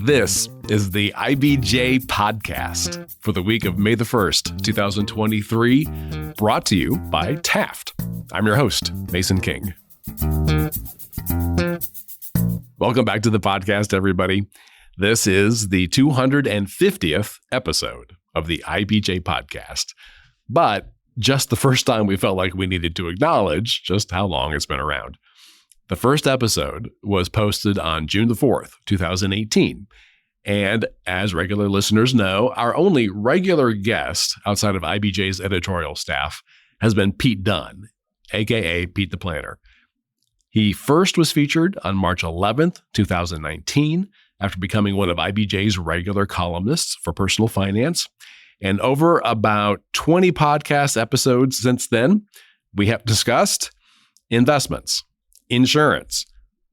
This is the IBJ Podcast for the week of May the 1st, 2023, brought to you by Taft. I'm your host, Mason King. Welcome back to the podcast, everybody. This is the 250th episode of the IBJ Podcast, but just the first time we felt like we needed to acknowledge just how long it's been around. The first episode was posted on June the 4th, 2018. And as regular listeners know, our only regular guest outside of IBJ's editorial staff has been Pete Dunn, aka Pete the Planner. He first was featured on March 11th, 2019, after becoming one of IBJ's regular columnists for personal finance. And over about 20 podcast episodes since then, we have discussed investments, insurance,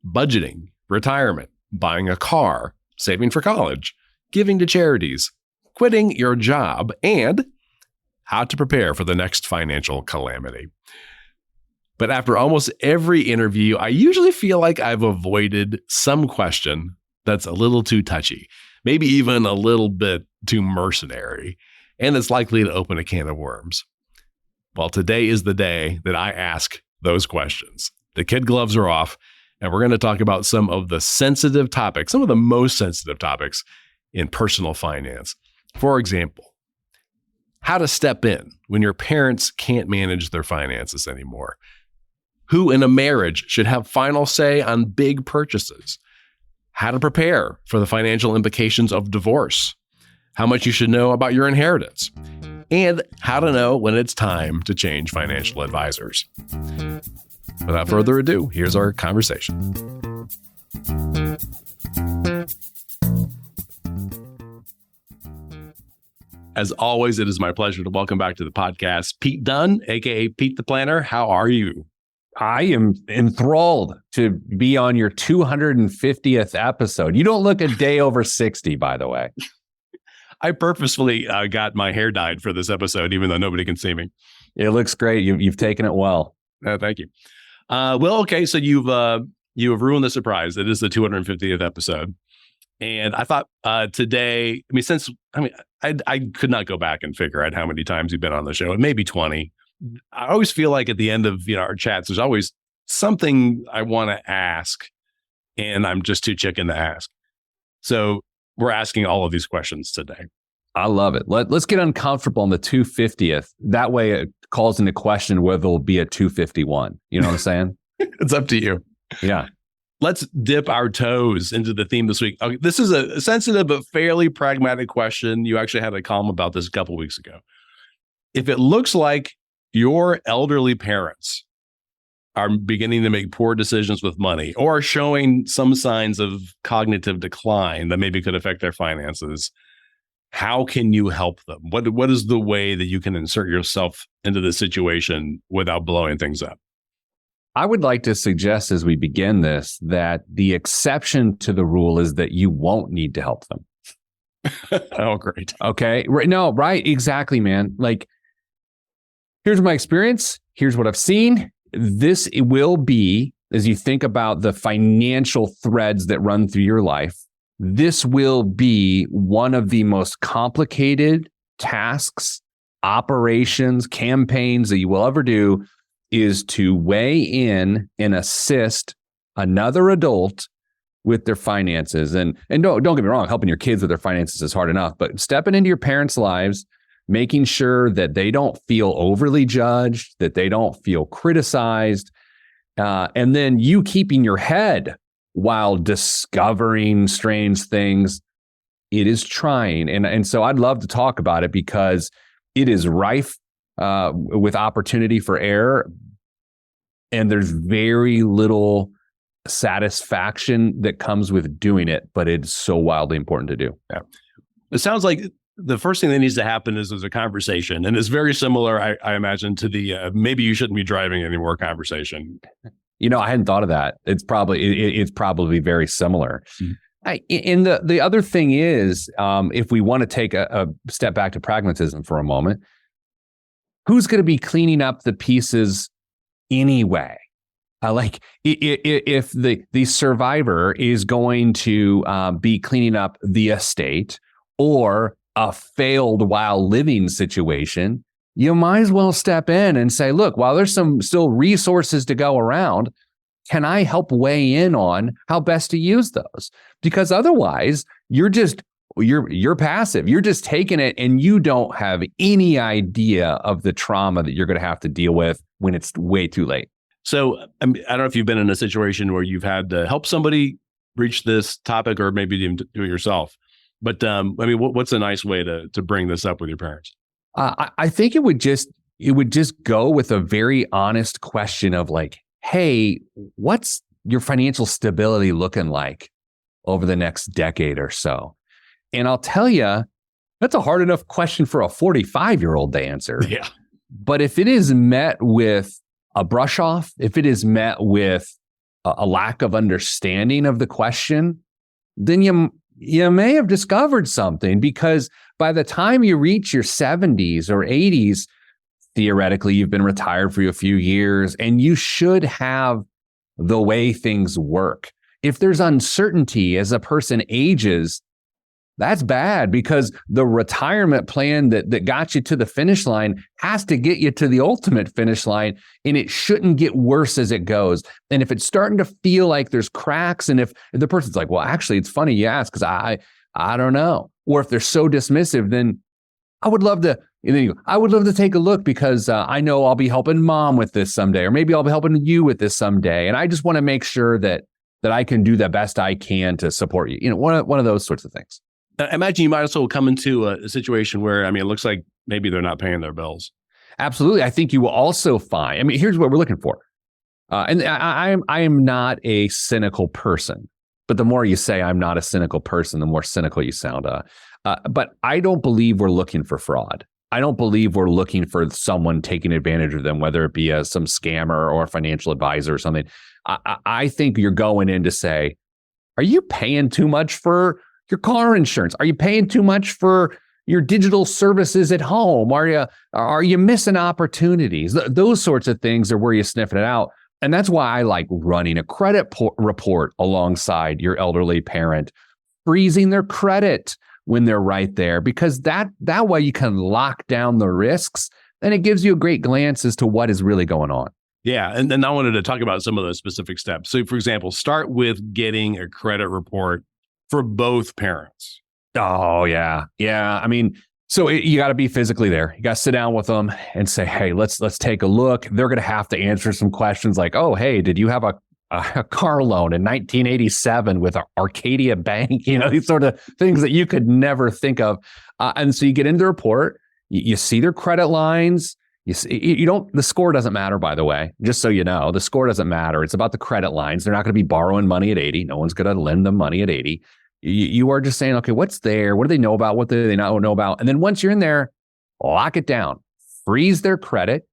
budgeting, retirement, buying a car, saving for college, giving to charities, quitting your job, and how to prepare for the next financial calamity. But after almost every interview, I usually feel like I've avoided some question that's a little too touchy, maybe even a little bit too mercenary, and it's likely to open a can of worms. Well, today is the day that I ask those questions. The kid gloves are off, and we're going to talk about some of the sensitive topics, some of the most sensitive topics in personal finance. For example, how to step in when your parents can't manage their finances anymore. Who in a marriage should have final say on big purchases? How to prepare for the financial implications of divorce. How much you should know about your inheritance. And how to know when it's time to change financial advisors. Without further ado, here's our conversation. As always, it is my pleasure to welcome back to the podcast, Pete Dunn, aka Pete the Planner. How are you? I am enthralled to be on your 250th episode. You don't look a day over 60, by the way. I purposefully got my hair dyed for this episode, even though nobody can see me. It looks great. You've taken it well. Thank you. Okay. So you have ruined the surprise. It is the 250th episode. And I thought today, I could not go back and figure out how many times you've been on the show. It may be 20. I always feel like at the end of our chats, there's always something I want to ask, and I'm just too chicken to ask. So we're asking all of these questions today. I love it. Let's get uncomfortable on the 250th. That way it calls into question whether there'll be a 251. You know what I'm saying? It's up to you. Yeah. Let's dip our toes into the theme this week. Okay, this is a sensitive but fairly pragmatic question. You actually had a column about this a couple weeks ago. If it looks like your elderly parents are beginning to make poor decisions with money or are showing some signs of cognitive decline that maybe could affect their finances, how can you help them? What is the way that you can insert yourself into the situation without blowing things up? I would like to suggest as we begin this that the exception to the rule is that you won't need to help them. Oh, great. Okay. No, right. Exactly, man. Like, here's my experience. Here's what I've seen. This will be, as you think about the financial threads that run through your life, this will be one of the most complicated tasks, operations, campaigns that you will ever do, is to weigh in and assist another adult with their finances. And don't get me wrong, helping your kids with their finances is hard enough, but stepping into your parents' lives, making sure that they don't feel overly judged, that they don't feel criticized, and then you keeping your head while discovering strange things, it is trying. And so I'd love to talk about it because it is rife with opportunity for error, and there's very little satisfaction that comes with doing it, but it's so wildly important to do. Yeah. It sounds like the first thing that needs to happen is there's a conversation, and it's very similar, I imagine, to the maybe you shouldn't be driving anymore conversation. I hadn't thought of that. It's probably very similar. Mm-hmm. And the other thing is, if we want to take a step back to pragmatism for a moment, who's going to be cleaning up the pieces anyway? If the survivor is going to be cleaning up the estate or a failed while living situation, you might as well step in and say, look, while there's some still resources to go around, can I help weigh in on how best to use those? Because otherwise, you're passive. You're just taking it and you don't have any idea of the trauma that you're going to have to deal with when it's way too late. So I don't know if you've been in a situation where you've had to help somebody reach this topic or maybe even do it yourself. But what's a nice way to bring this up with your parents? I think it would just go with a very honest question of like, hey, what's your financial stability looking like over the next decade or so? And I'll tell you, that's a hard enough question for a 45-year-old to answer. Yeah. But if it is met with a brush off, if it is met with a lack of understanding of the question, then you may have discovered something, because by the time you reach your 70s or 80s, theoretically, you've been retired for a few years and you should have the way things work. If there's uncertainty as a person ages, that's bad, because the retirement plan that got you to the finish line has to get you to the ultimate finish line, and it shouldn't get worse as it goes. And if it's starting to feel like there's cracks, and if the person's like, well, actually, it's funny you ask because I don't know. Or if they're so dismissive, then I would love to take a look, because I know I'll be helping mom with this someday, or maybe I'll be helping you with this someday. And I just want to make sure that I can do the best I can to support you. One of those sorts of things. I imagine you might also come into a situation where, it looks like maybe they're not paying their bills. Absolutely. I think you will also find, here's what we're looking for. And I am not a cynical person, but the more you say I'm not a cynical person, the more cynical you sound. But I don't believe we're looking for fraud. I don't believe we're looking for someone taking advantage of them, whether it be some scammer or a financial advisor or something. I think you're going in to say, are you paying too much for your car insurance? Are you paying too much for your digital services at home? Are you missing opportunities? Those sorts of things are where you sniff it out. And that's why I like running a credit report alongside your elderly parent, freezing their credit when they're right there, because that way you can lock down the risks, and it gives you a great glance as to what is really going on. Yeah. And then I wanted to talk about some of those specific steps. So, for example, start with getting a credit report for both parents. Oh, yeah. Yeah. So you got to be physically there. You got to sit down with them and say, hey, let's take a look. They're going to have to answer some questions like, oh, hey, did you have a car loan in 1987 with Arcadia Bank? These sort of things that you could never think of. And so you get into the report, you see their credit lines. The score doesn't matter, by the way, just so you know, the score doesn't matter. It's about the credit lines. They're not going to be borrowing money at 80. No one's going to lend them money at 80. You are just saying, okay, what's there? What do they know about? What do they not know about? And then once you're in there, lock it down, freeze their credit,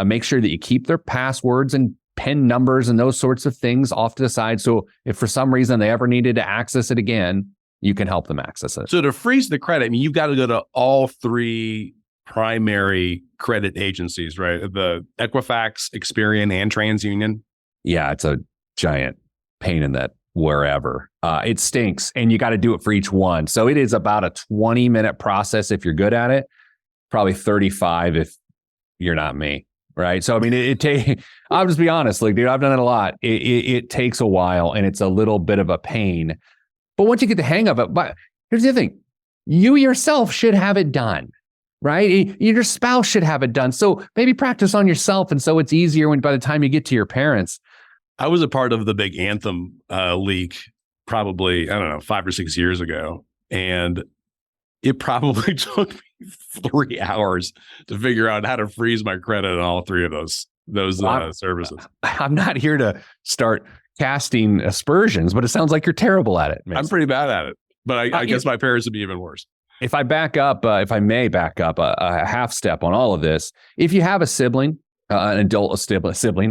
make sure that you keep their passwords and PIN numbers and those sorts of things off to the side. So if for some reason they ever needed to access it again, you can help them access it. So to freeze the credit, you've got to go to all three primary credit agencies, right? The Equifax, Experian, and TransUnion. Yeah, it's a giant pain in that wherever. It stinks, and you got to do it for each one. So it is about a 20-minute process if you're good at it, probably 35 if you're not me, right? So, it takes, I'll just be honest, like, dude, I've done it a lot. It takes a while, and it's a little bit of a pain. But once you get the hang of it, but here's the thing, you yourself should have it done, right? Your spouse should have it done. So maybe practice on yourself, and so it's easier by the time you get to your parents. I was a part of the big Anthem leak probably, 5 or 6 years ago. And it probably took me 3 hours to figure out how to freeze my credit on all three of those services. I'm not here to start casting aspersions, but it sounds like you're terrible at it, Mason. I'm pretty bad at it, but I guess my parents would be even worse. If I may back up a half step on all of this, if you have a sibling, an adult sibling,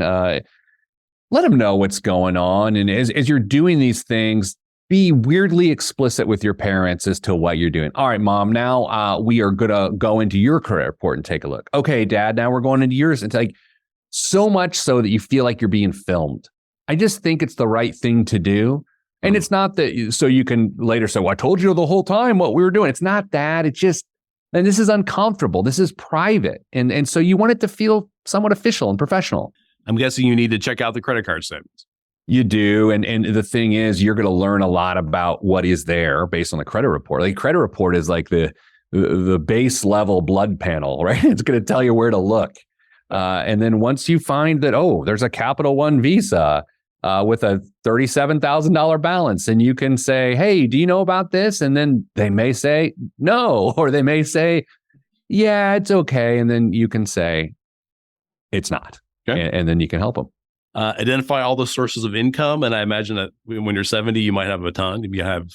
let them know what's going on. And as you're doing these things, be weirdly explicit with your parents as to what you're doing. All right, Mom, now we are going to go into your credit report and take a look. Okay, Dad, now we're going into yours. It's like, so much so that you feel like you're being filmed. I just think it's the right thing to do. And it's not that so you can later say, well, I told you the whole time what we were doing. It's not that. It's just, and this is uncomfortable. This is private. And so you want it to feel somewhat official and professional. I'm guessing you need to check out the credit card statements. You do. And the thing is, you're going to learn a lot about what is there based on the credit report. Like credit report is like the base level blood panel, right? It's going to tell you where to look. And then once you find that, oh, there's a Capital One Visa with a $37,000 balance, and you can say, hey, do you know about this? And then they may say no, or they may say, yeah, it's okay. And then you can say it's not. Okay. And then you can help them. Identify all the sources of income. And I imagine that when you're 70, you might have a ton. You have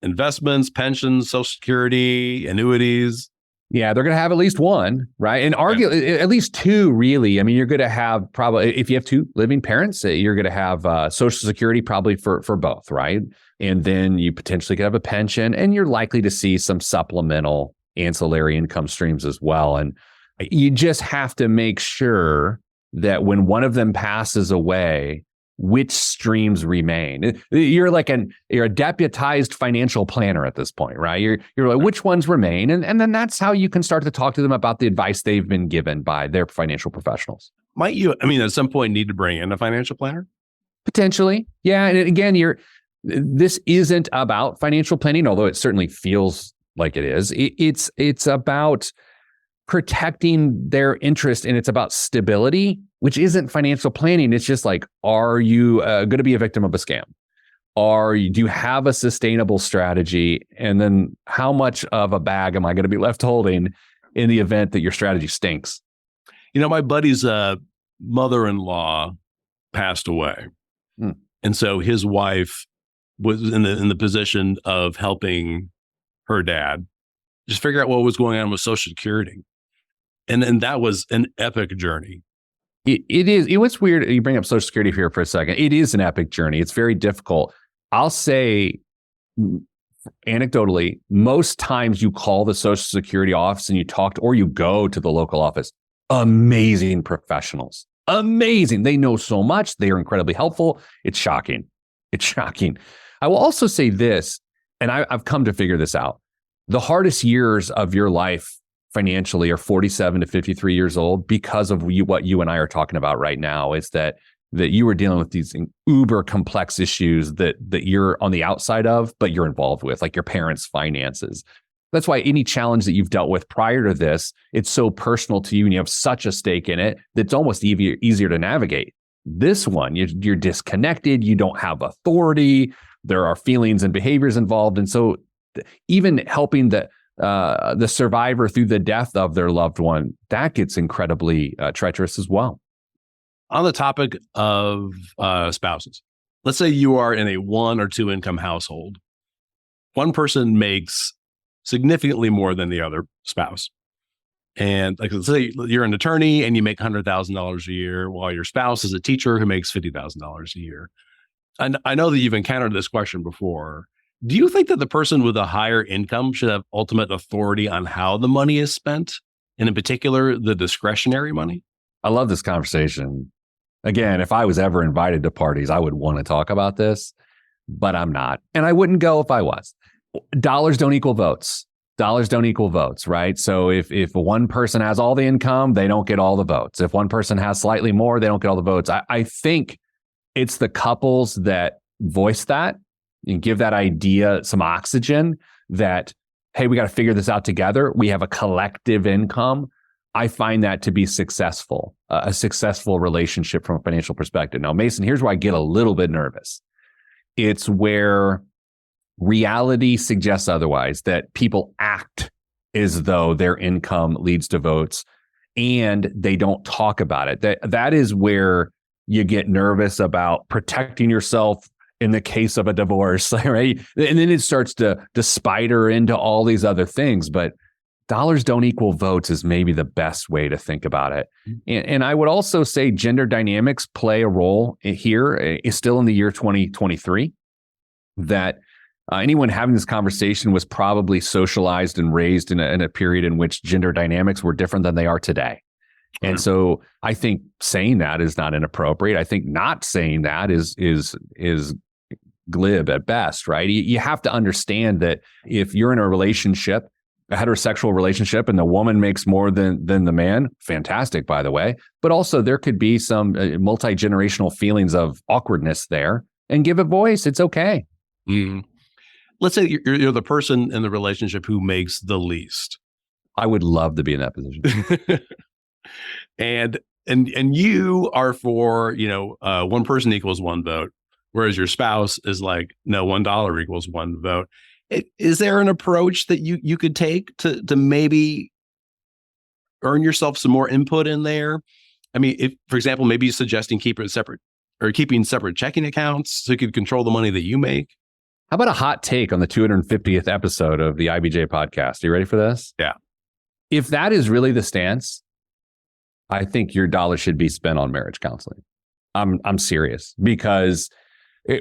investments, pensions, Social Security, annuities. Yeah, they're going to have at least one, right? And at least two, really. I mean, you're going to have probably, if you have two living parents, you're going to have Social Security probably for both, right? And then you potentially could have a pension, and you're likely to see some supplemental ancillary income streams as well. And you just have to make sure that when one of them passes away, which streams remain. You're a deputized financial planner at this point, right? You're like, which ones remain? And then that's how you can start to talk to them about the advice they've been given by their financial professionals. Might you, at some point need to bring in a financial planner? Potentially. Yeah. And again, this isn't about financial planning, although it certainly feels like it is. It's about protecting their interest, and it's about stability, which isn't financial planning. It's just like, are you going to be a victim of a scam? Do you have a sustainable strategy? And then how much of a bag am I going to be left holding in the event that your strategy stinks? My buddy's mother-in-law passed away. And so his wife was in the position of helping her dad just figure out what was going on with Social Security. And that was an epic journey. It is. What's weird, you bring up Social Security here for a second. It is an epic journey. It's very difficult. I'll say, anecdotally, most times you call the Social Security office and you talk to, or you go to the local office, amazing professionals. Amazing. They know so much. They are incredibly helpful. It's shocking. It's shocking. I will also say this, and I've come to figure this out. The hardest years of your life financially are 47 to 53 years old because of what you and I are talking about right now, is that you were dealing with these uber complex issues that you're on the outside of, but you're involved with, like your parents' finances. That's why any challenge that you've dealt with prior to this, it's so personal to you and you have such a stake in it that it's almost easier to navigate. This one, you're disconnected, you don't have authority, there are feelings and behaviors involved. And so even helping the survivor through the death of their loved one, that gets incredibly treacherous as well. On the topic of spouses, let's say you are in a 1 or 2 income household. One person makes significantly more than the other spouse. And like, let's say you're an attorney and you make $100,000 a year, while your spouse is a teacher who makes $50,000 a year. And I know that you've encountered this question before. Do you think that the person with a higher income should have ultimate authority on how the money is spent, and in particular, the discretionary money? I love this conversation. Again, if I was ever invited to parties, I would want to talk about this, but I'm not. And I wouldn't go if I was. Dollars don't equal votes. Dollars don't equal votes, right? So if one person has all the income, they don't get all the votes. If one person has slightly more, they don't get all the votes. I think it's the couples that voice that and give that idea some oxygen that, hey, we got to figure this out together. We have a collective income. I find that to be successful, a successful relationship from a financial perspective. Now, Mason, here's where I get a little bit nervous. It's where reality suggests otherwise, that people act as though their income leads to votes and they don't talk about it. That is where you get nervous about protecting yourself in the case of a divorce, right? And then it starts to spider into all these other things. But dollars don't equal votes is maybe the best way to think about it. And I would also say gender dynamics play a role here. It's still in the year 2023 that anyone having this conversation was probably socialized and raised in a period in which gender dynamics were different than they are today. And so I think saying that is not inappropriate. I think not saying that is glib at best, right? You have to understand that if you're in a relationship, a heterosexual relationship, and the woman makes more than the man, fantastic, by the way. But also there could be some multi-generational feelings of awkwardness there, and give it voice. It's okay. Mm. Let's say you're the person in the relationship who makes the least. I would love to be in that position. and you are for, one person equals one vote, whereas your spouse is like, no, $1 equals one vote. Is there an approach that you could take to maybe earn yourself some more input in there? I mean, if, for example, maybe suggesting keeping separate checking accounts so you could control the money that you make. How about a hot take on the 250th episode of the IBJ podcast? Are you ready for this? Yeah. If that is really the stance, I think your dollar should be spent on marriage counseling. I'm serious, because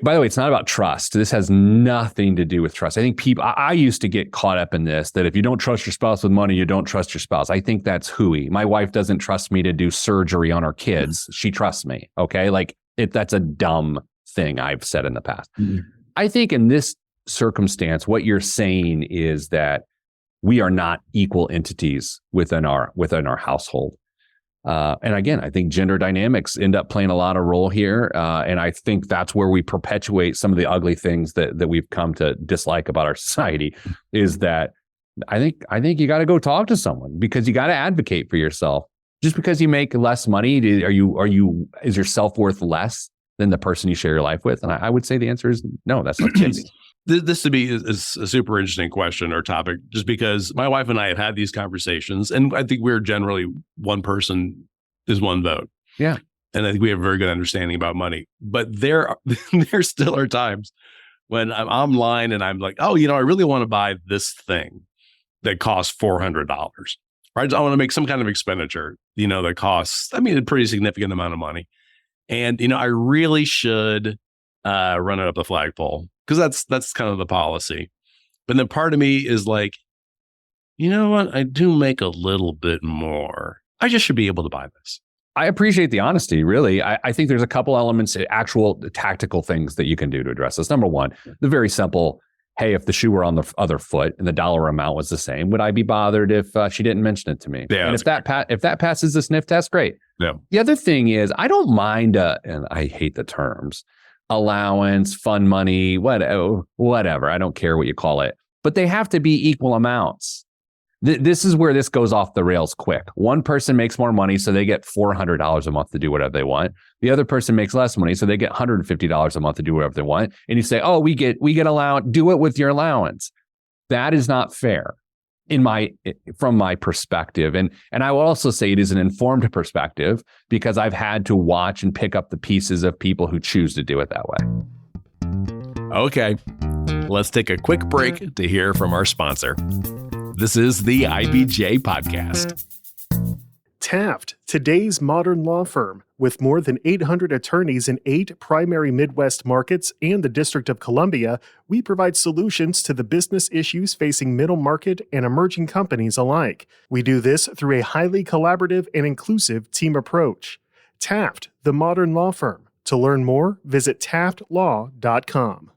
by the way, it's not about trust. This has nothing to do with trust. I think I used to get caught up in this, that if you don't trust your spouse with money, you don't trust your spouse. I think that's hooey. My wife doesn't trust me to do surgery on her kids. She trusts me. Okay. That's a dumb thing I've said in the past. Mm-hmm. I think in this circumstance, what you're saying is that we are not equal entities within our household. And again, I think gender dynamics end up playing a lot of role here. And I think that's where we perpetuate some of the ugly things that we've come to dislike about our society, is that I think you got to go talk to someone, because you got to advocate for yourself. Just because you make less money, is your self-worth less than the person you share your life with? And I would say the answer is no, that's not the case. This to me is a super interesting question or topic, just because my wife and I have had these conversations, and I think we're generally one person is one vote. Yeah. And I think we have a very good understanding about money. But there still are times when I'm online and I'm like, oh, I really want to buy this thing that costs $400. Right? I want to make some kind of expenditure, that costs, a pretty significant amount of money. And, I really should run it up the flagpole, because that's kind of the policy. But then part of me is like, you know what? I do make a little bit more. I just should be able to buy this. I appreciate the honesty, really. I think there's a couple elements, actual tactical things that you can do to address this. Number one, the very simple, hey, if the shoe were on the other foot and the dollar amount was the same, would I be bothered if she didn't mention it to me? Yeah, and if that passes the sniff test, great. Yeah. The other thing is, I don't mind, and I hate the terms, allowance, fund money, whatever. I don't care what you call it, but they have to be equal amounts. This is where this goes off the rails quick. One person makes more money, so they get $400 a month to do whatever they want. The other person makes less money, so they get $150 a month to do whatever they want. And you say, oh, we get allowance, do it with your allowance. That is not fair from my perspective. And I will also say it is an informed perspective, because I've had to watch and pick up the pieces of people who choose to do it that way. Okay, let's take a quick break to hear from our sponsor. This is the IBJ Podcast. Taft, today's modern law firm. With more than 800 attorneys in 8 primary Midwest markets and the District of Columbia, we provide solutions to the business issues facing middle market and emerging companies alike. We do this through a highly collaborative and inclusive team approach. Taft, the modern law firm. To learn more, visit taftlaw.com.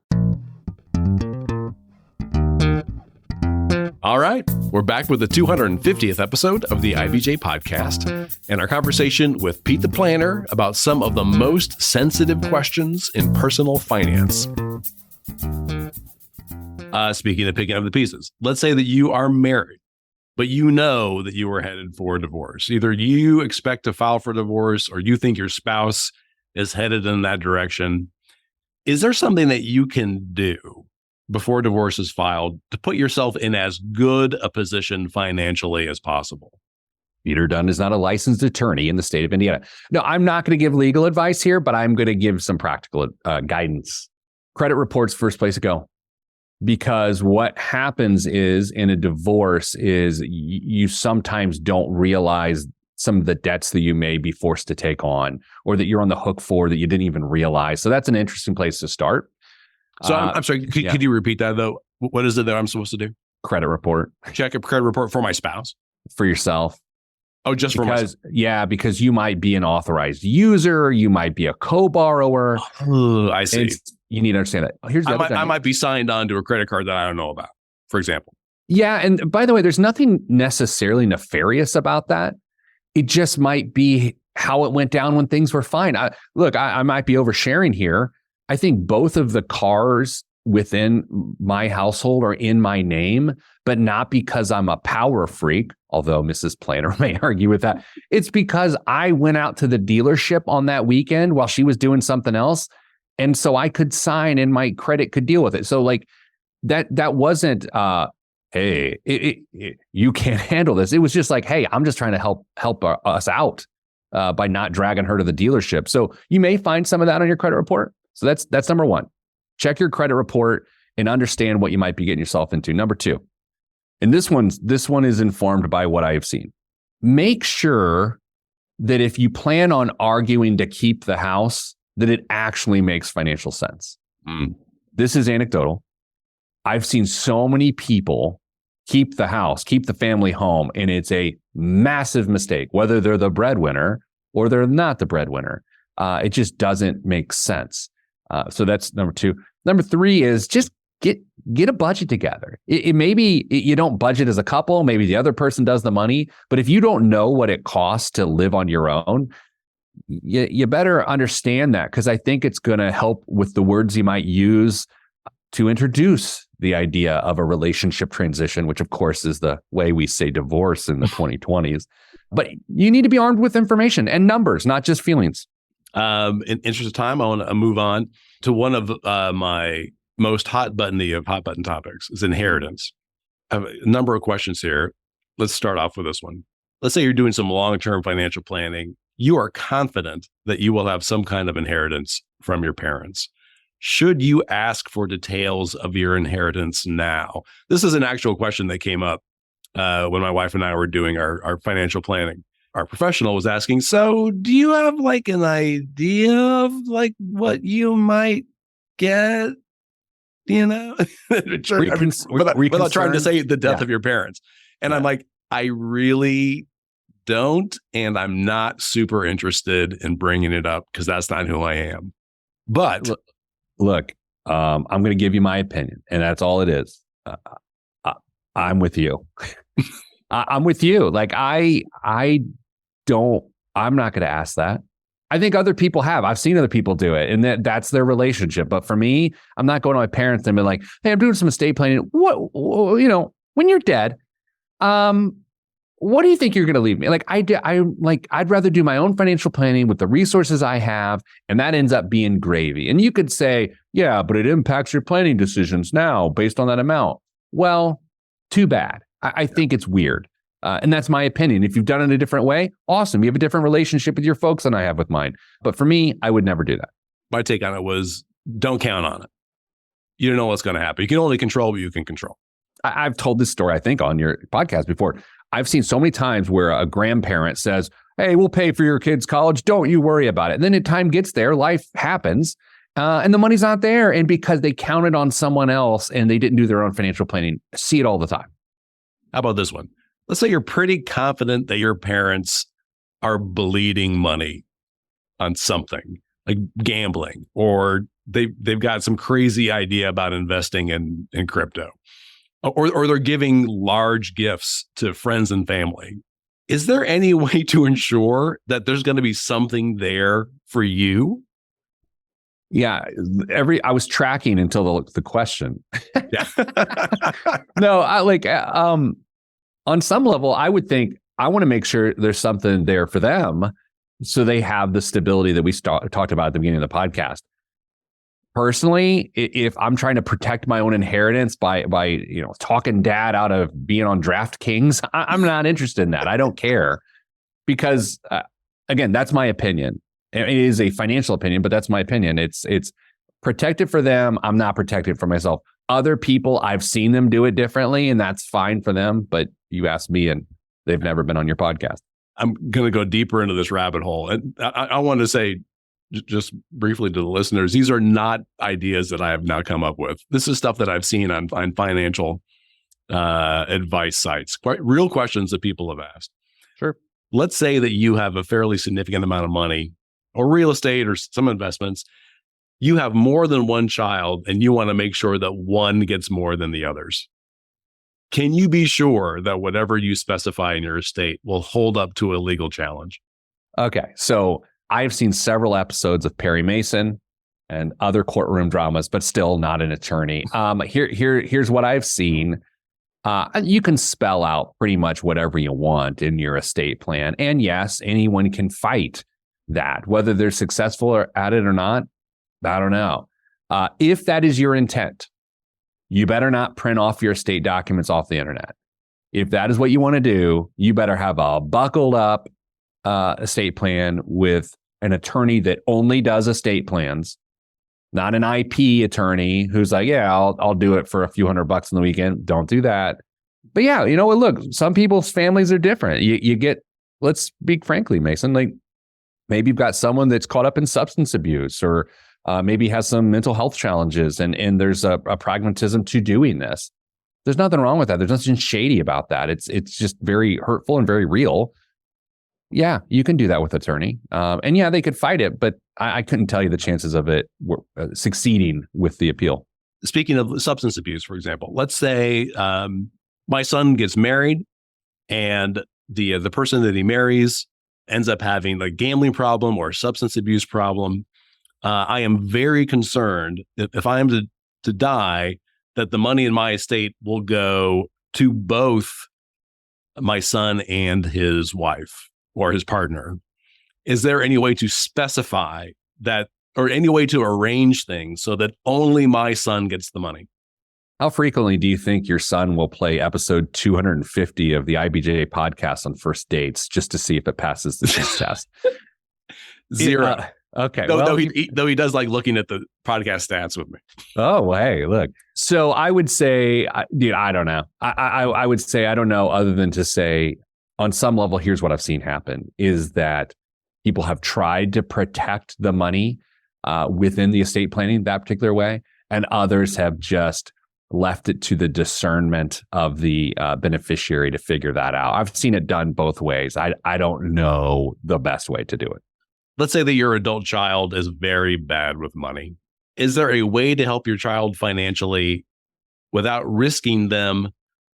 All right, we're back with the 250th episode of the IBJ Podcast and our conversation with Pete the Planner about some of the most sensitive questions in personal finance. Speaking of picking up the pieces, let's say that you are married, but you know that you are headed for a divorce. Either you expect to file for divorce or you think your spouse is headed in that direction. Is there something that you can do before divorce is filed to put yourself in as good a position financially as possible? Peter Dunn is not a licensed attorney in the state of Indiana. No, I'm not going to give legal advice here, but I'm going to give some practical guidance. Credit report's first place to go. Because what happens is in a divorce is you sometimes don't realize some of the debts that you may be forced to take on, or that you're on the hook for that you didn't even realize. So that's an interesting place to start. So I'm sorry, could you repeat that though? What is it that I'm supposed to do? Credit report. Check a credit report for my spouse? For yourself. Oh, just for myself. Because you might be an authorized user, you might be a co-borrower. Oh, I see. You need to understand that. Here's the other thing. I might be signed on to a credit card that I don't know about, for example. Yeah. And by the way, there's nothing necessarily nefarious about that. It just might be how it went down when things were fine. I might be oversharing here. I think both of the cars within my household are in my name, but not because I'm a power freak, although Mrs. Planner may argue with that. It's because I went out to the dealership on that weekend while she was doing something else. And so I could sign and my credit could deal with it. So like that wasn't, hey, you can't handle this. It was just like, hey, I'm just trying to help us out by not dragging her to the dealership. So you may find some of that on your credit report. So that's number one. Check your credit report and understand what you might be getting yourself into. Number two, and this one is informed by what I have seen. Make sure that if you plan on arguing to keep the house, that it actually makes financial sense. This is anecdotal. I've seen so many people keep the house, keep the family home, and it's a massive mistake, whether they're the breadwinner or they're not the breadwinner. It just doesn't make sense. So that's number two. Number three is just get a budget together. It maybe you don't budget as a couple, maybe the other person does the money, but if you don't know what it costs to live on your own, you better understand that, because I think it's going to help with the words you might use to introduce the idea of a relationship transition, which of course is the way we say divorce in the 2020s. But you need to be armed with information and numbers, not just feelings. In interest of time, I want to move on to one of my most hot button topics is inheritance. I have a number of questions here. Let's start off with this one. Let's say you're doing some long-term financial planning. You are confident that you will have some kind of inheritance from your parents. Should you ask for details of your inheritance now? This is an actual question that came up when my wife and I were doing our financial planning. Our professional was asking, so do you have like an idea of like what you might get, without trying to say the death of your parents. And I'm like, I really don't. And I'm not super interested in bringing it up because that's not who I am. But look, I'm going to give you my opinion, and that's all it is. I'm with you. I'm with you. Like I'm not going to ask that. I think other people have. I've seen other people do it, and that's their relationship. But for me, I'm not going to my parents and be like, hey, I'm doing some estate planning. What, when you're dead, what do you think you're going to leave me? Like I'd rather do my own financial planning with the resources I have, and that ends up being gravy. And you could say, yeah, but it impacts your planning decisions now based on that amount. Well, too bad. I think it's weird. And that's my opinion. If you've done it a different way, awesome. You have a different relationship with your folks than I have with mine. But for me, I would never do that. My take on it was, don't count on it. You don't know what's going to happen. You can only control what you can control. I've told this story, I think, on your podcast before. I've seen so many times where a grandparent says, hey, we'll pay for your kids' college. Don't you worry about it. And then the time gets there, life happens, and the money's not there. And because they counted on someone else and they didn't do their own financial planning, I see it all the time. How about this one? Let's say you're pretty confident that your parents are bleeding money on something like gambling, or they've got some crazy idea about investing in crypto, or they're giving large gifts to friends and family. Is there any way to ensure that there's going to be something there for you? Yeah, I was tracking until the question. Yeah. No, on some level, I would think I want to make sure there's something there for them so they have the stability that we talked about at the beginning of the podcast. Personally, if I'm trying to protect my own inheritance by talking dad out of being on DraftKings, I'm not interested in that. I don't care because, again, that's my opinion. It is a financial opinion, but that's my opinion. It's protected for them. I'm not protected for myself. Other people, I've seen them do it differently, and that's fine for them. But you asked me, and they've never been on your podcast. I'm going to go deeper into this rabbit hole. And I want to say just briefly to the listeners, these are not ideas that I have now come up with. This is stuff that I've seen on financial advice sites, quite real questions that people have asked. Sure. let's say that you have a fairly significant amount of money or real estate or some investments. You have more than one child and you want to make sure that one gets more than the others. Can you be sure that whatever you specify in your estate will hold up to a legal challenge? Okay. So I've seen several episodes of Perry Mason and other courtroom dramas, but still not an attorney. Here's what I've seen. You can spell out pretty much whatever you want in your estate plan. And yes, anyone can fight that. Whether they're successful at it or not, I don't know. If that is your intent, you better not print off your estate documents off the internet. If that is what you want to do, you better have a buckled up estate plan with an attorney that only does estate plans, not an IP attorney who's like, yeah, I'll do it for a few $100 on the weekend. Don't do that. But yeah, you know what? Look, some people's families are different. You get, let's speak frankly, Mason, like maybe you've got someone that's caught up in substance abuse or maybe has some mental health challenges and there's a pragmatism to doing this. There's nothing wrong with that. There's nothing shady about that. It's just very hurtful and very real. Yeah, you can do that with attorney. And yeah, they could fight it, but I couldn't tell you the chances of it succeeding with the appeal. Speaking of substance abuse, for example, let's say my son gets married and the person that he marries ends up having a gambling problem or a substance abuse problem. I am very concerned that if I am to die, that the money in my estate will go to both my son and his wife or his partner. Is there any way to specify that or any way to arrange things so that only my son gets the money? How frequently do you think your son will play episode 250 of the IBJ podcast on first dates just to see if it passes the test? Zero. Okay. Though he does like looking at the podcast stats with me. Oh, well, hey, look. So I would say, dude, I don't know. I would say I don't know other than to say on some level, here's what I've seen happen is that people have tried to protect the money within the estate planning that particular way, and others have just left it to the discernment of the beneficiary to figure that out. I've seen it done both ways. I don't know the best way to do it. Let's say that your adult child is very bad with money. Is there a way to help your child financially without risking them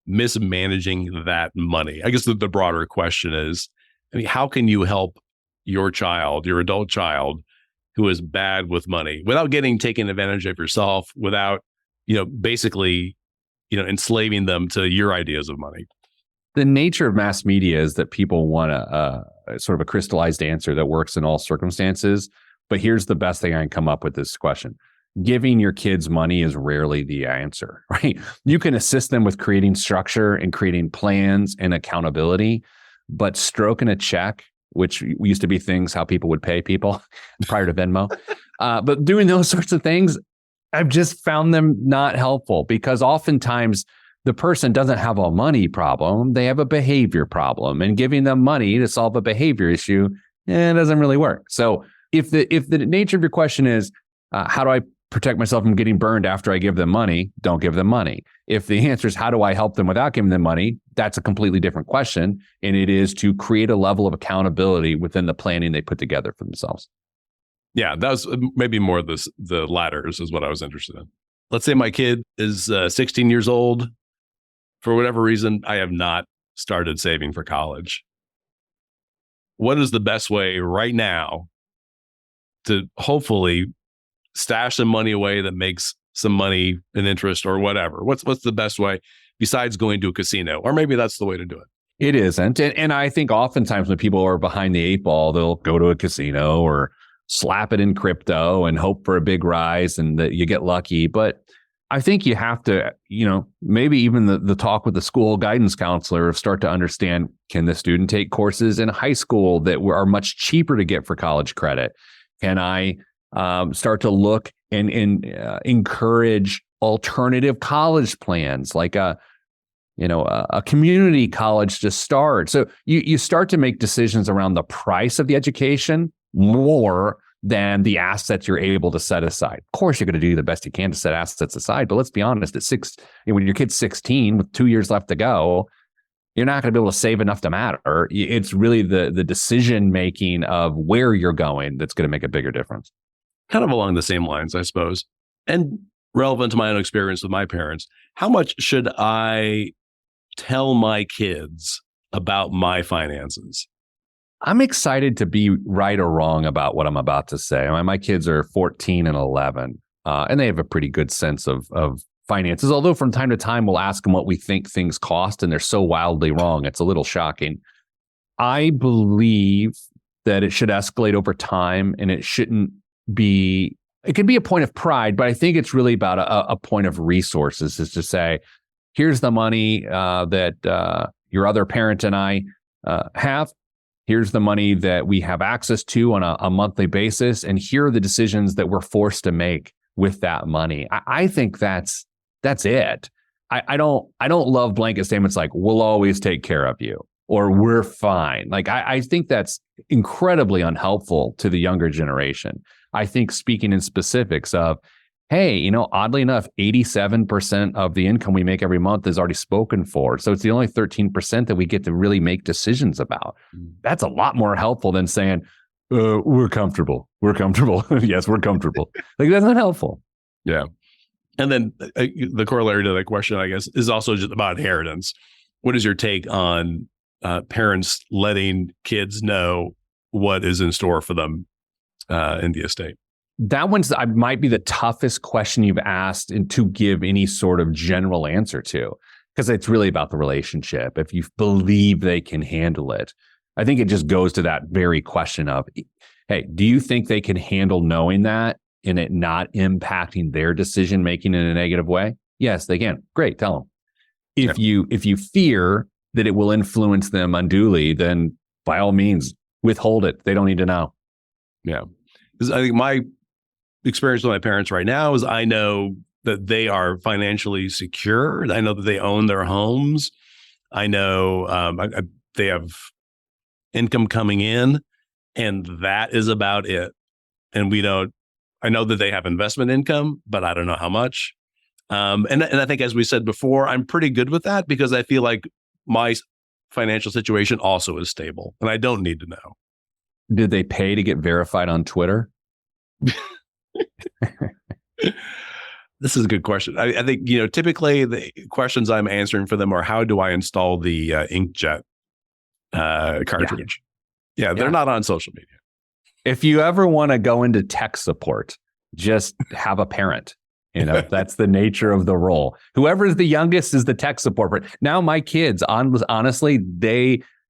mismanaging that money? I guess the broader question is, how can you help your child, your adult child, who is bad with money without getting taken advantage of yourself, without, basically, enslaving them to your ideas of money? The nature of mass media is that people want a sort of a crystallized answer that works in all circumstances. But here's the best thing I can come up with this question. Giving your kids money is rarely the answer, right? You can assist them with creating structure and creating plans and accountability, but stroking a check, which used to be things how people would pay people prior to Venmo, but doing those sorts of things, I've just found them not helpful because oftentimes the person doesn't have a money problem. They have a behavior problem, and giving them money to solve a behavior issue, it doesn't really work. So if the nature of your question is, how do I protect myself from getting burned after I give them money? Don't give them money. If the answer is, how do I help them without giving them money? That's a completely different question. And it is to create a level of accountability within the planning they put together for themselves. Yeah, that was maybe more the latter is what I was interested in. Let's say my kid is 16 years old. For whatever reason, I have not started saving for college. What is the best way right now to hopefully stash some money away that makes some money in interest or whatever? What's the best way besides going to a casino? Or maybe that's the way to do it. It isn't. And I think oftentimes when people are behind the eight ball, they'll go to a casino or slap it in crypto and hope for a big rise and that you get lucky. But I think you have to, maybe even the talk with the school guidance counselor, start to understand, can the student take courses in high school that are much cheaper to get for college credit? Can I start to look and encourage alternative college plans like a community college to start? So you start to make decisions around the price of the education more than the assets you're able to set aside. Of course, you're going to do the best you can to set assets aside, but let's be honest, when your kid's 16 with 2 years left to go, you're not going to be able to save enough to matter. It's really the decision making of where you're going that's going to make a bigger difference. Kind of along the same lines, I suppose, and relevant to my own experience with my parents. How much should I tell my kids about my finances? I'm excited to be right or wrong about what I'm about to say. My kids are 14 and 11, and they have a pretty good sense of finances. Although from time to time, we'll ask them what we think things cost, and they're so wildly wrong. It's a little shocking. I believe that it should escalate over time, and it shouldn't be, it can be a point of pride, but I think it's really about a point of resources, is to say, here's the money that your other parent and I have. Here's the money that we have access to on a monthly basis. And here are the decisions that we're forced to make with that money. I think that's it. I don't love blanket statements like, we'll always take care of you, or we're fine. Like, I think that's incredibly unhelpful to the younger generation. I think speaking in specifics of, hey, oddly enough, 87% of the income we make every month is already spoken for. So it's the only 13% that we get to really make decisions about. That's a lot more helpful than saying, we're comfortable. We're comfortable. Yes, we're comfortable. Like, that's not helpful. Yeah. And then the corollary to that question, I guess, is also just about inheritance. What is your take on parents letting kids know what is in store for them in the estate? That might be the toughest question you've asked and to give any sort of general answer to, because it's really about the relationship. If you believe they can handle it, I think it just goes to that very question of, hey, do you think they can handle knowing that and it not impacting their decision making in a negative way? Yes, they can. Great, tell them. If you fear that it will influence them unduly, then by all means, withhold it. They don't need to know. Yeah, because I think my experience with my parents right now is I know that they are financially secure. I know that they own their homes. I know they have income coming in, and that is about it. And I know that they have investment income, but I don't know how much. And I think, as we said before, I'm pretty good with that because I feel like my financial situation also is stable, and I don't need to know. Did they pay to get verified on Twitter? This is a good question. I think, typically the questions I'm answering for them are, how do I install the inkjet cartridge? Yeah, they're not on social media. If you ever want to go into tech support, just have a parent. That's the nature of the role. Whoever is the youngest is the tech support. Now my kids, honestly,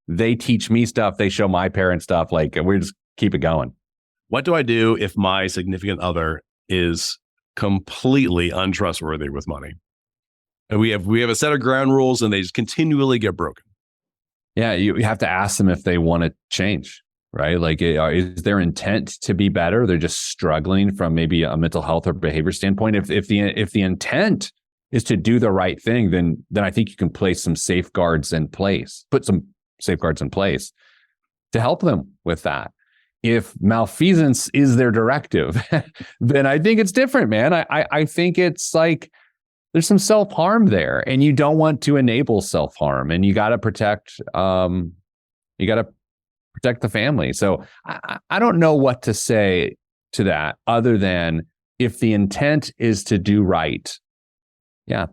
they teach me stuff. They show my parents stuff. Like, we just keep it going. What do I do if my significant other is completely untrustworthy with money? And we have a set of ground rules, and they just continually get broken. Yeah, you have to ask them if they want to change, right? Like, is their intent to be better? They're just struggling from maybe a mental health or behavior standpoint. If the intent is to do the right thing, then I think you can place some safeguards in place. Put some safeguards in place to help them with that. If malfeasance is their directive, then I think it's different, man. I think it's like there's some self-harm there, and you don't want to enable self-harm, and you got to protect the family. So I don't know what to say to that other than, if the intent is to do right,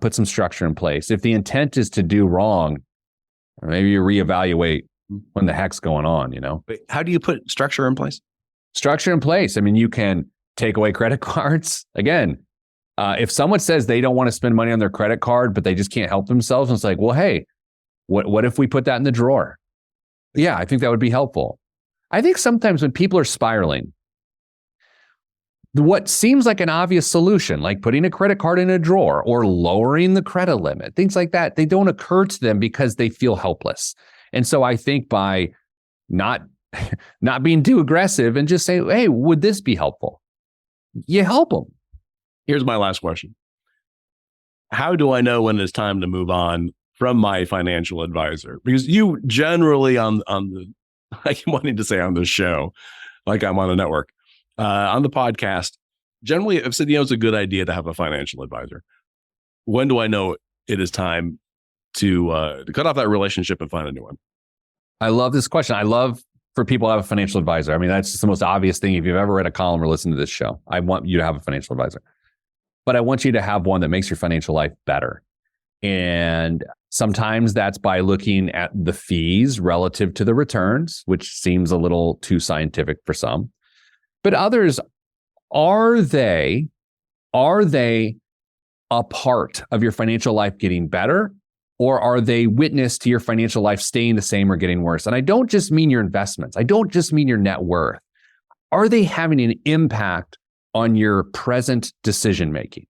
put some structure in place. If the intent is to do wrong, maybe you reevaluate when the heck's going on, But how do you put structure in place? Structure in place. I mean, you can take away credit cards. Again, if someone says they don't want to spend money on their credit card, but they just can't help themselves, and it's like, well, hey, what if we put that in the drawer? Yeah, I think that would be helpful. I think sometimes when people are spiraling, what seems like an obvious solution, like putting a credit card in a drawer or lowering the credit limit, things like that, they don't occur to them because they feel helpless. And so I think by not being too aggressive and just say, hey, would this be helpful? You help them. Here's my last question. How do I know when it's time to move on from my financial advisor? Because you generally on the, I keep wanting to say on the show, like I'm on a network, on the podcast, generally I've said, it's a good idea to have a financial advisor. When do I know it is time to cut off that relationship and find a new one? I love this question. I love for people to have a financial advisor. I mean, that's just the most obvious thing. If you've ever read a column or listened to this show, I want you to have a financial advisor. But I want you to have one that makes your financial life better. And sometimes that's by looking at the fees relative to the returns, which seems a little too scientific for some. But others, are they a part of your financial life getting better? Or are they witness to your financial life staying the same or getting worse? And I don't just mean your investments. I don't just mean your net worth. Are they having an impact on your present decision-making?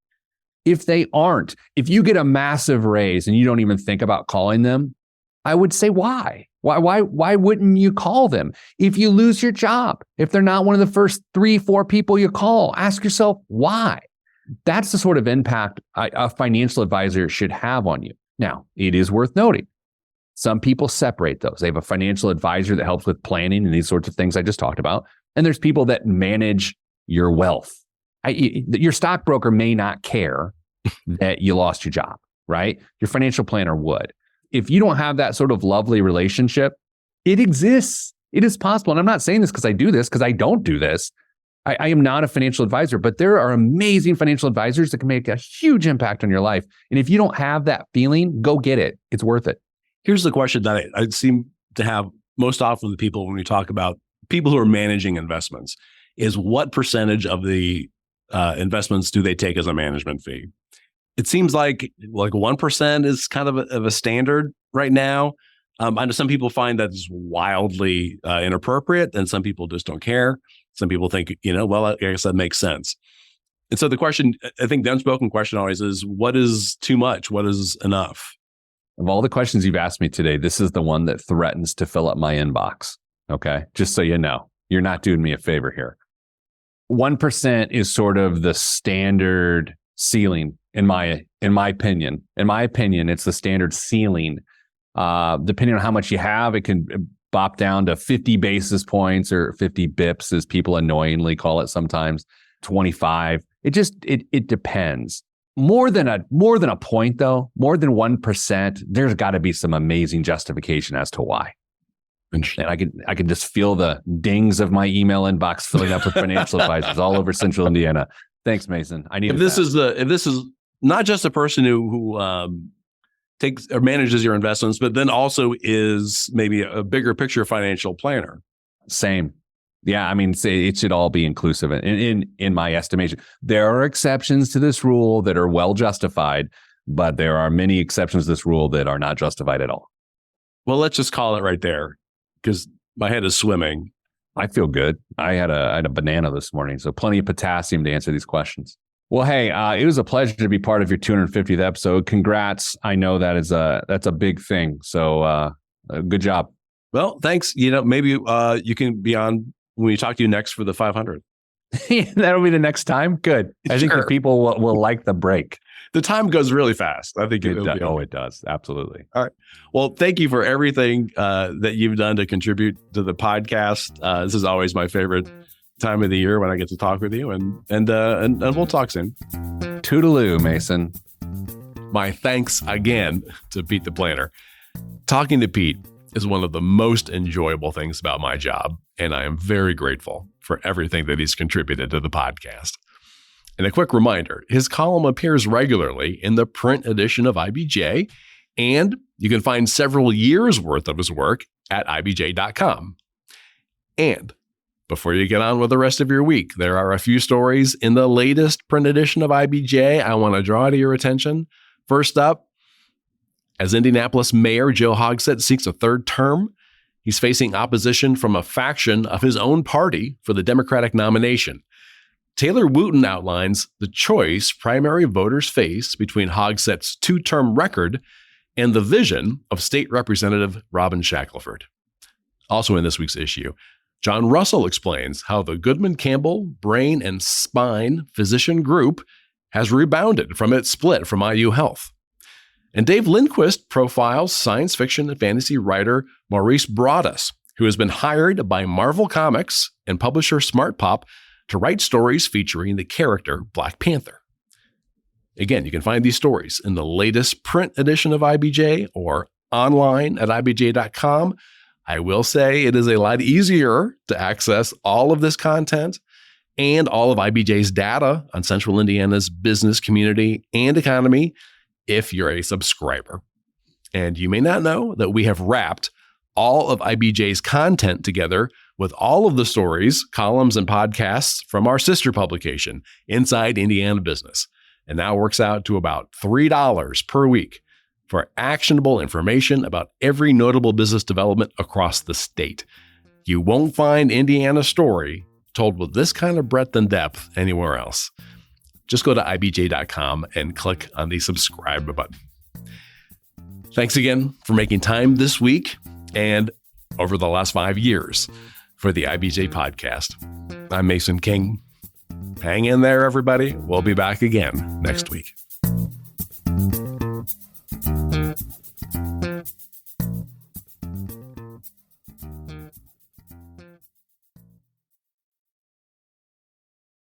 If they aren't, if you get a massive raise and you don't even think about calling them, I would say, why? Why wouldn't you call them? If you lose your job, if they're not one of the first 3-4 people you call, ask yourself, why? That's the sort of impact a financial advisor should have on you. Now, it is worth noting, some people separate those. They have a financial advisor that helps with planning and these sorts of things I just talked about. And there's people that manage your wealth. Your stockbroker may not care that you lost your job, right? Your financial planner would. If you don't have that sort of lovely relationship, it exists. It is possible. And I'm not saying this because I do this, because I don't do this. I am not a financial advisor, but there are amazing financial advisors that can make a huge impact on your life. And if you don't have that feeling, go get it. It's worth it. Here's the question that I seem to have most often with people when we talk about people who are managing investments is what percentage of the investments do they take as a management fee? It seems like 1% is kind of a standard right now. I know some people find that is wildly inappropriate, and some people just don't care. Some people think, well, I guess that makes sense. And so the question, I think the unspoken question always is, what is too much? What is enough? Of all the questions you've asked me today, this is the one that threatens to fill up my inbox. Okay. Just so you know, you're not doing me a favor here. 1% is sort of the standard ceiling in my opinion. In my opinion, it's the standard ceiling. Depending on how much you have, it can bop down to 50 basis points or 50 bips, as people annoyingly call it sometimes, 25. It depends. More than a point though, more than 1%, there's got to be some amazing justification as to why. And I can just feel the dings of my email inbox filling up with financial advisors all over Central Indiana. Thanks, Mason. I need. If this is not just a person who takes or manages your investments, but then also is maybe a bigger picture financial planner. Same. Yeah. I mean, it should all be inclusive in my estimation. There are exceptions to this rule that are well justified, but there are many exceptions to this rule that are not justified at all. Well, let's just call it right there, because my head is swimming. I feel good. I had a banana this morning, so plenty of potassium to answer these questions. Well, hey, it was a pleasure to be part of your 250th episode. Congrats. I know that's a big thing. So good job. Well, thanks. Maybe you can be on when we talk to you next for the 500. That'll be the next time. Good. I think the people will like the break. The time goes really fast. I think it does. Absolutely. All right. Well, thank you for everything that you've done to contribute to the podcast. This is always my favorite time of the year when I get to talk with you, and we'll talk soon. Toodaloo, Mason. My thanks again to Pete the Planner. Talking to Pete is one of the most enjoyable things about my job, and I am very grateful for everything that he's contributed to the podcast. And a quick reminder, his column appears regularly in the print edition of IBJ, and you can find several years' worth of his work at ibj.com. And before you get on with the rest of your week, there are a few stories in the latest print edition of IBJ I want to draw to your attention. First up, as Indianapolis Mayor Joe Hogsett seeks a third term, he's facing opposition from a faction of his own party for the Democratic nomination. Taylor Wooten outlines the choice primary voters face between Hogsett's 2-term record and the vision of State Representative Robin Shackelford. Also in this week's issue, John Russell explains how the Goodman Campbell Brain and Spine Physician Group has rebounded from its split from IU Health. And Dave Lindquist profiles science fiction and fantasy writer Maurice Broaddus, who has been hired by Marvel Comics and publisher Smart Pop to write stories featuring the character Black Panther. Again, you can find these stories in the latest print edition of IBJ or online at IBJ.com. I will say it is a lot easier to access all of this content and all of IBJ's data on Central Indiana's business community and economy if you're a subscriber. And you may not know that we have wrapped all of IBJ's content together with all of the stories, columns, and podcasts from our sister publication, Inside Indiana Business. And now works out to about $3 per week for actionable information about every notable business development across the state. You won't find Indiana's story told with this kind of breadth and depth anywhere else. Just go to IBJ.com and click on the subscribe button. Thanks again for making time this week and over the last 5 years for the IBJ Podcast. I'm Mason King. Hang in there, everybody. We'll be back again next week.